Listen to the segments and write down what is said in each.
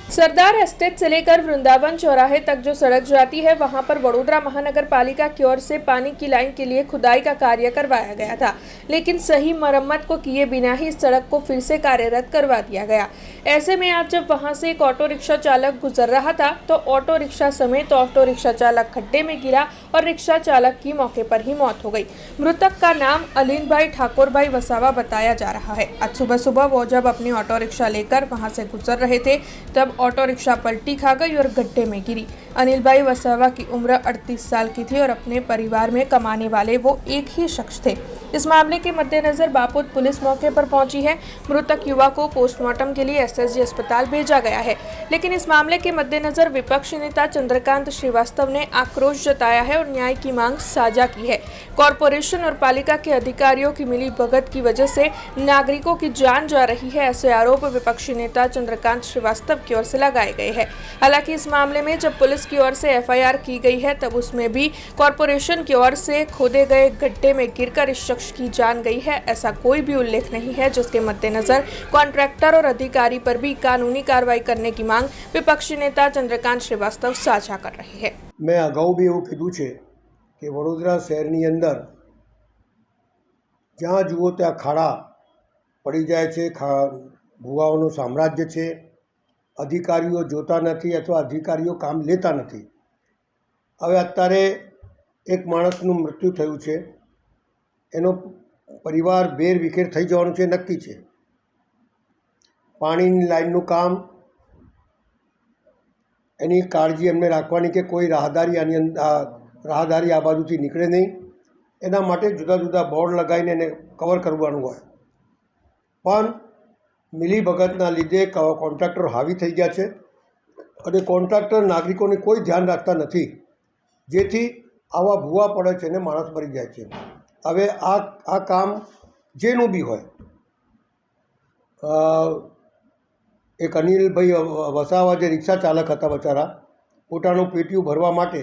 सरदार estate से लेकर वृंदावन चौराहे तक जो सड़क जाती है वहां पर वडोदरा महानगर पालिका की ओर से पानी की लाइन के लिए खुदाई का कार्य करवाया गया था, लेकिन सही मरम्मत को किए बिना ही इस सड़क को फिर से कार्यरत करवा दिया गया। ऐसे में आज जब वहां से एक ऑटो रिक्शा चालक गुजर रहा था तो ऑटो रिक्शा समेत ऑटो रिक्शा चालक खड्डे में गिरा और रिक्शा चालक की मौके पर ही मौत हो गई। मृतक का नाम अलीन भाई ठाकुर भाई वसावा बताया जा रहा है। आज सुबह सुबह वो जब अपनी ऑटो रिक्शा लेकर वहां से गुजर रहे थे तब ऑटो रिक्शा पलटी खा गई और गड्ढे में गिरी। अनिल भाई वसावा की उम्र 38 साल की थी और अपने परिवार में कमाने वाले वो एक ही शख्स थे। इस मामले के मद्देनजर बापुत पुलिस मौके पर पहुंची है। मृतक युवक को पोस्टमार्टम के लिए एसएसजी अस्पताल भेजा गया है, लेकिन इस मामले के मद्देनजर विपक्षी नेता चंद्रकांत श्रीवास्तव ने आक्रोश जताया है और न्याय की मांग साझा की है। कॉरपोरेशन और पालिका के अधिकारियों की मिलीभगत की वजह से नागरिकों की जान जा रही है, ऐसे आरोप विपक्षी नेता चंद्रकांत श्रीवास्तव की ओर से लगाए गए हैं। हालांकि इस मामले में जब पुलिस की ओर से एफआईआर की गई है तब उसमें भी कॉरपोरेशन की ओर से खोदे गए गड्ढे में गिरकर इस शख्स की जान गई है, ऐसा कोई भी उल्लेख नहीं है, जिसके मद्देनजर कॉन्ट्रैक्टर और अधिकारी पर भी कानूनी कार्रवाई करने की मांग विपक्षी नेता चंद्रकांत श्रीवास्तव साझा कर रहे हैं। मैं अगाऊ भी એવું કીધું છે કે વડોદરા શહેરની અંદર જ્યાં જુઓ ત્યાં ખાડા પડી જાય છે, ભૂવાઓનું સામ્રાજ્ય છે, અધિકારીઓ જોતા નથી અથવા અધિકારીઓ કામ લેતા નથી। હવે અત્યારે એક માણસનું મૃત્યુ થયું છે, એનો પરિવાર બેર વિખેર થઈ જવાનું છે નક્કી છે। પાણીની લાઈનનું કામ એની કાળજી એમને રાખવાની કે કોઈ રાહદારી આ બાજુથી નીકળે નહીં, એના માટે જુદા જુદા બોર્ડ લગાવીને એને કવર કરવાનું હોય। પણ મિલીભગતના લીધે કોન્ટ્રાક્ટર હાવી થઈ ગયા છે અને કોન્ટ્રાક્ટર નાગરિકોને કોઈ ધ્યાન રાખતા નથી, જેથી આવા ભૂવા પડે છે અને માણસ મરી જાય છે। હવે આ કામ જેનું બી હોય, એક અનિલભાઈ વસાવા જે રિક્ષા ચાલક હતા બચારા, પોતાનું પેટીયું ભરવા માટે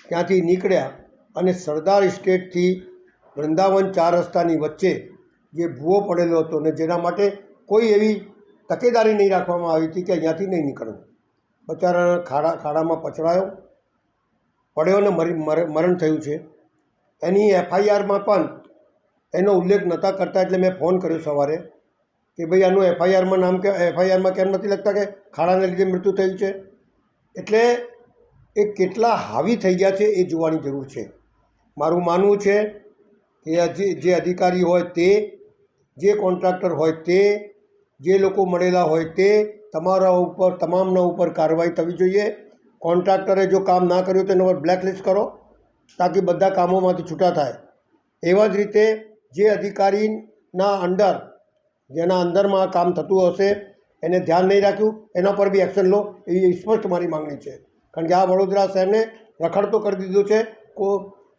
ત્યાંથી નીકળ્યા અને સરદાર એસ્ટેટથી વૃંદાવન 4 રસ્તાની વચ્ચે જે ભૂવો પડેલો હતો ને જેના માટે કોઈ એવી તકેદારી નહીં રાખવામાં આવી હતી કે અહીંયાથી નહીં નીકળવું, બચારાના ખાડામાં પછડાયો પડ્યો ને મરણ થયું છે। એની એફઆઈઆરમાં પણ એનો ઉલ્લેખ નહોતા કરતા, એટલે મેં ફોન કર્યો સવારે કે ભાઈ આનું એફઆઈઆરમાં નામ કે એફઆઈઆરમાં કેમ નથી લખતા કે ખાડાને લીધે મૃત્યુ થયું છે। એટલે એ કેટલા હાવી થઈ ગયા છે એ જોવાની જરૂર છે। મારું માનવું છે કે જે અધિકારી હોય તે, જે કોન્ટ્રાક્ટર હોય તે, જે લોકો મળેલા હોય તે, તમામના ઉપર કાર્યવાહી થવી જોઈએ। કોન્ટ્રાક્ટરે જો કામ ના કર્યું તો એના પર બ્લેકલિસ્ટ કરો તાકી બધા કામોમાંથી છૂટા થાય। એવા જ રીતે જે અધિકારીના અંડર જેના અંદરમાં કામ થતું હશે એને ધ્યાન નહીં રાખ્યું એના પર બી એક્શન લો, એવી સ્પષ્ટ મારી માગણી છે। કારણ કે આ વડોદરા શહેરને રખડતો કરી દીધું છે,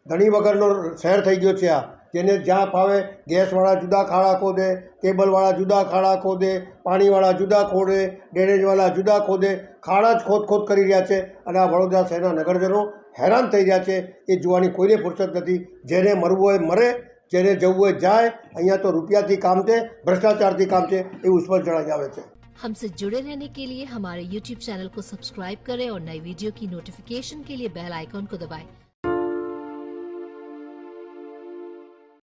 ધણી વગરનો શહેર થઈ ગયો છે। આ જેને જ્યાં ફાવે ગેસવાળા જુદા ખાડા ખોદે, કેબલવાળા જુદા ખાડા ખોદે, પાણીવાળા જુદા ખોદે, ડ્રેનેજવાળા જુદા ખોદે, ખાડા જ ખોદ કરી રહ્યા છે અને આ વડોદરા શહેરના નગરજનો હેરાન થઈ રહ્યા છે। એ જોવાની કોઈને ફુરસત નથી। જેને મરવું હોય મરે, જેને જવું હોય जाए। અહીંયા तो रुपयाથી काम છે, भ्रष्टाचारથી काम છે, એવું સ્પષ્ટ જણાઈ આવે છે। हमसे जुड़े रहने के लिए हमारे YouTube चैनल को सब्सक्राइब करें और नई वीडियो की नोटिफिकेशन के लिए बेल आइकॉन को दबाएं।